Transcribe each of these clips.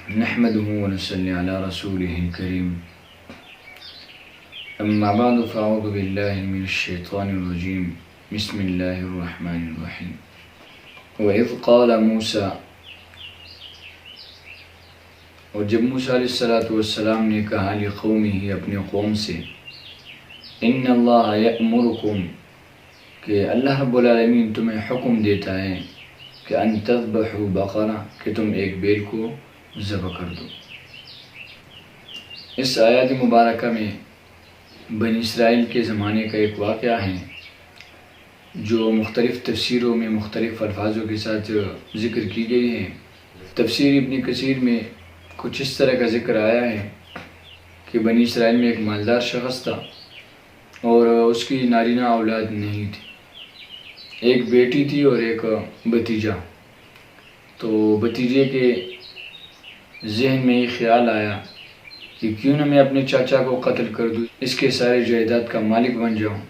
نحمده ونصلي على رسوله الكريم اما بعد فاعوذ بالله من الشيطان الرجيم بسم الله الرحمن الرحيم وَإِذْ قَالَ موسیٰ، اور جب موسیٰ علیہ السلام نے کہا لِقَوْمِهِ اپنے قوم سے، اِنَّ اللَّهَ يَأْمُرُكُمْ کہ اللہ رب العالمین تمہیں حکم دیتا ہے کہ ان تذبحوا بقرہ کہ تم ایک بیل کو ذبح کر دو۔ اس آیات مبارکہ میں بنی اسرائیل کے زمانے کا ایک واقعہ ہے جو مختلف تفسیروں میں مختلف الفاظوں کے ساتھ ذکر کی گئی ہے۔ تفسیر ابن کثیر میں کچھ اس طرح کا ذکر آیا ہے کہ بنی اسرائیل میں ایک مالدار شخص تھا اور اس کی نارینہ اولاد نہیں تھی، ایک بیٹی تھی اور ایک بھتیجا۔ تو بھتیجے کے ذہن میں یہ خیال آیا کہ کیوں نہ میں اپنے چاچا کو قتل کر دوں، اس کے سارے جائیداد کا مالک بن جاؤں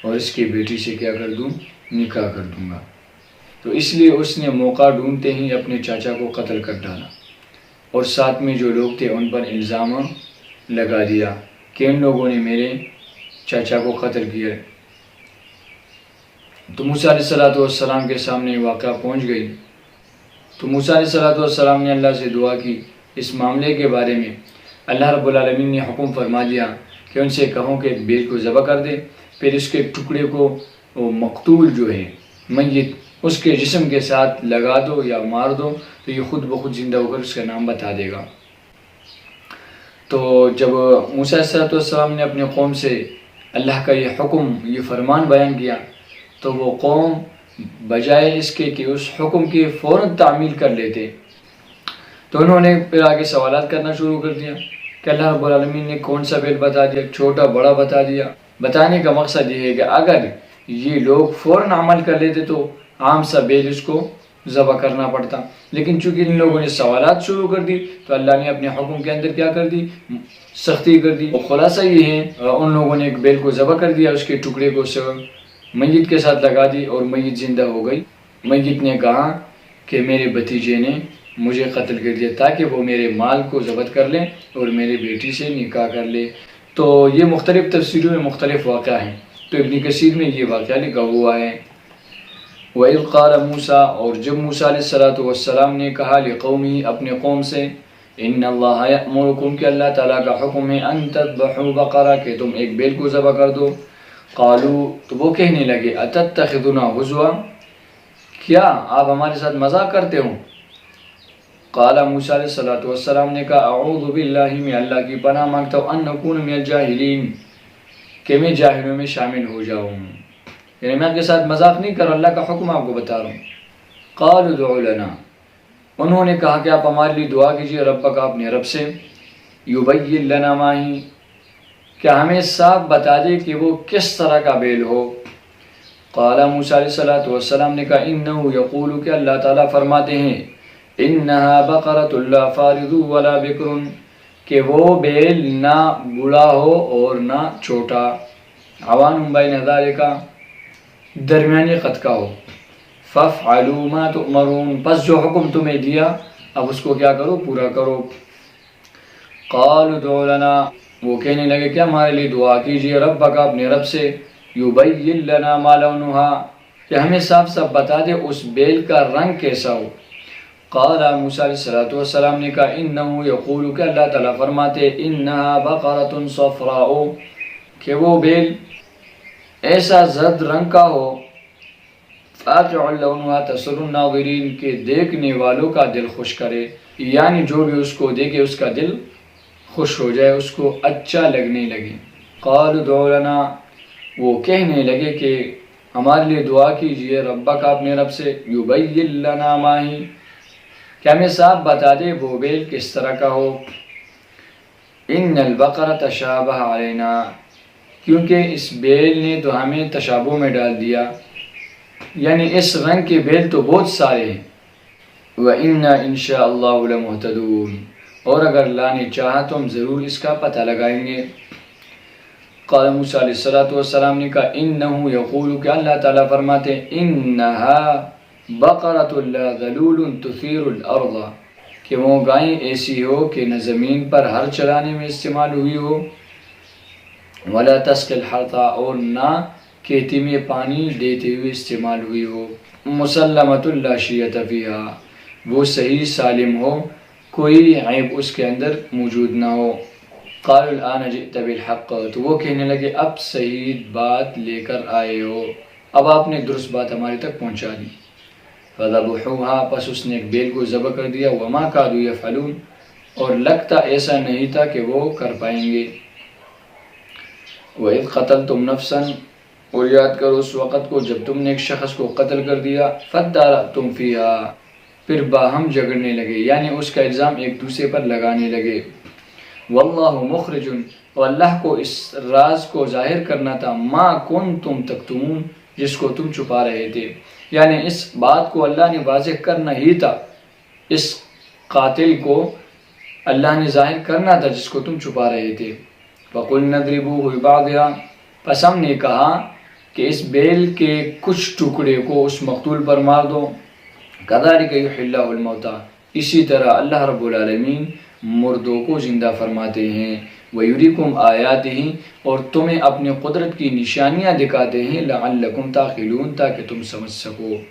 اور اس کی بیٹی سے کیا کر دوں، نکاح کر دوں گا۔ تو اس لیے اس نے موقع ڈھونڈتے ہی اپنے چاچا کو قتل کر ڈالا اور ساتھ میں جو لوگ تھے ان پر الزام لگا دیا کہ ان لوگوں نے میرے چاچا کو قتل کیا۔ تو موسیٰ علیہ السلام کے سامنے واقعہ پہنچ گئی۔ تو موسیٰ علیہ السلام نے اللہ سے دعا کی اس معاملے کے بارے میں۔ اللہ رب العالمین نے حکم فرما دیا کہ ان سے کہو کہ ایک بیل کو ذبح کر دے، پھر اس کے ٹکڑے کو مقتول جو ہے میت اس کے جسم کے ساتھ لگا دو یا مار دو تو یہ خود بخود زندہ ہو کر اس کا نام بتا دے گا۔ تو جب موسیٰ علیہ السلام نے اپنے قوم سے اللہ کا یہ حکم، یہ فرمان بیان کیا تو وہ قوم بجائے اس کے کہ اس حکم کی فوراً تعمیل کر لیتے، تو انہوں نے پھر آگے سوالات کرنا شروع کر دیا کہ اللہ رب العالمین نے کون سا بیل بتا دیا، چھوٹا بڑا بتا دیا۔ بتانے کا مقصد یہ ہے کہ اگر یہ لوگ فوراً عمل کر لیتے تو عام سا بیل اس کو ذبح کرنا پڑتا، لیکن چونکہ ان لوگوں نے سوالات شروع کر دی تو اللہ نے اپنے حکم کے اندر کیا کر دی، سختی کر دی۔ اور خلاصہ یہ ہے ان لوگوں نے ایک بیل کو ذبح کر دیا، اس کے ٹکڑے کو میت کے ساتھ لگا دی اور میت زندہ ہو گئی۔ میت نے کہا کہ میرے بھتیجے نے مجھے قتل کر دیا تاکہ وہ میرے مال کو ضبط کر لیں اور میرے بیٹی سے نکاح کر لے۔ تو یہ مختلف تفسیروں میں مختلف واقعہ ہیں، تو ابن کثیر میں یہ واقعہ لکھا ہوا ہے۔ وَإِذْ قَالَ موسیٰ، اور جب موسیٰ علیہ السلام نے کہا لقومی اپنے قوم سے، اِنَّ اللَّهَ يَأْمُرُكُمْ کہ اللہ تعالیٰ کا حکم ہے ان تذبحوا بقرہ کہ تم ایک بیل کو ذبح کر دو۔ قالوا تو وہ کہنے لگے اتتخذنا ہزوا کیا آپ ہمارے ساتھ مذاق کرتے ہو؟ قال موسیٰ علیہ السلام نے کہا اعوذ باللہ میں اللہ کی پناہ مانگتا ہوں ان نکون من الجاہلین کہ میں جاہلوں میں شامل ہو جاؤں، یعنی میں آپ کے ساتھ مذاق نہیں کر رہا، اللہ کا حکم آپ کو بتا رہا ہوں۔ قالوا ادع لنا، انہوں نے کہا کہ آپ ہمارے لیے دعا کیجیے ربک اپنے رب سے، یبین لنا ما ہی کیا ہمیں صاف بتا دے کہ وہ کس طرح کا بیل ہو۔ قال موسیٰ علیہ السلام نے کہا انہو یقول کہ اللہ تعالیٰ فرماتے ہیں انہا بقرۃ لا فارض ولا بکر کہ وہ بیل نہ بڑا ہو اور نہ چھوٹا، عوان بین ذالک درمیانی قد کا ہو، فافعلوا ما تؤمرون پس جو حکم تمہیں دیا اب اس کو کیا کرو، پورا کرو۔ قالوا ادع لنا وہ کہنے لگے کہ ہمارے لیے دعا کیجیے ربک اپنے رب سے، یبین لنا ما لونہا کہ ہمیں صاف صاف بتا دے اس بیل کا رنگ کیسا ہو۔ قال موسیٰ علیہ السلام نے کہا انہو یقول کہ اللہ تعالیٰ فرماتے انہا بقرۃ صفراء کہ وہ بیل ایسا زرد رنگ کا ہو، فاقع لونہا تسر الناظرین کہ دیکھنے والوں کا دل خوش کرے، یعنی جو بھی اس کو دیکھے اس کا دل خوش ہو جائے، اس کو اچھا لگنے لگے۔ قالوا ادع لنا وہ کہنے لگے کہ ہمارے لیے دعا کیجئے ربک اپنے رب سے، یبین لنا ما ہی کہ ہمیں صاف بتا دے وہ بیل کس طرح کا ہو۔ ان البقرہ تشابہ علینا کیونکہ اس بیل نے تو ہمیں تشابہ میں ڈال دیا، یعنی اس رنگ کے بیل تو بہت سارے ہیں۔ وَإِنَّا إِن شَاءَ اللَّهُ لَمُهْتَدُونَ اور اگر اللہ نے چاہا تو ہم ضرور اس کا پتہ لگائیں گے۔ قال موسیٰ علیہ السلام نے کہا انہو یقول کہ اللہ تعالیٰ فرماتے انہا بقرۃ لا ذلول تثیر الارض کہ وہ گائیں ایسی ہو کہ نہ زمین پر ہر چلانے میں استعمال ہوئی ہو، ولا تسقی الحرث، اور نہ کھیتی میں پانی دیتے ہوئے استعمال ہوئی ہو، مسلمۃ لا شیۃ فیہا، وہ صحیح سالم ہو، کوئی عیب اس کے اندر موجود نہ ہو۔ قالوا الآن جئت بالحق، تو وہ کہنے لگے اب صحیح بات لے کر آئے ہو، اب آپ نے درست بات ہمارے تک پہنچا دی۔ فذبحوها، پس اس نے ایک بیل کو ذبح کر دیا، وما کادوا یفعلون، اور لگتا ایسا نہیں تھا کہ وہ کر پائیں گے۔ وَإِذْ قَتَلْتُمْ نَفْسًا، اور یاد کرو اس وقت کو جب تم نے ایک شخص کو قتل کر دیا، فَادَّارَأْتُمْ فِيهَا، پھر باہم جھگڑنے لگے، یعنی اس کا الزام ایک دوسرے پر لگانے لگے۔ واللہ مخرج، اور اللہ کو اس راز کو ظاہر کرنا تھا، ما کنتم تکتمون، جس کو تم چھپا رہے تھے، یعنی اس بات کو اللہ نے واضح کرنا ہی تھا، اس قاتل کو اللہ نے ظاہر کرنا تھا جس کو تم چھپا رہے تھے۔ فَقُلْنَا اضْرِبُوهُ بِبَعْضِهَا، پس ہم نے کہا کہ اس بیل کے کچھ ٹکڑے کو اس مقتول پر مار دو۔ كَذَلِكَ يُحْيِي اللَّهُ الْمَوْتَىٰ، اسی طرح اللہ رب العالمین مردوں کو زندہ فرماتے ہیں۔ وَيُرِيكُمْ آيَاتِهِ، اور تمہیں اپنے قدرت کی نشانیاں دکھاتے ہیں، لَعَلَّكُمْ تَعْقِلُونَ، تاکہ تم سمجھ سکو۔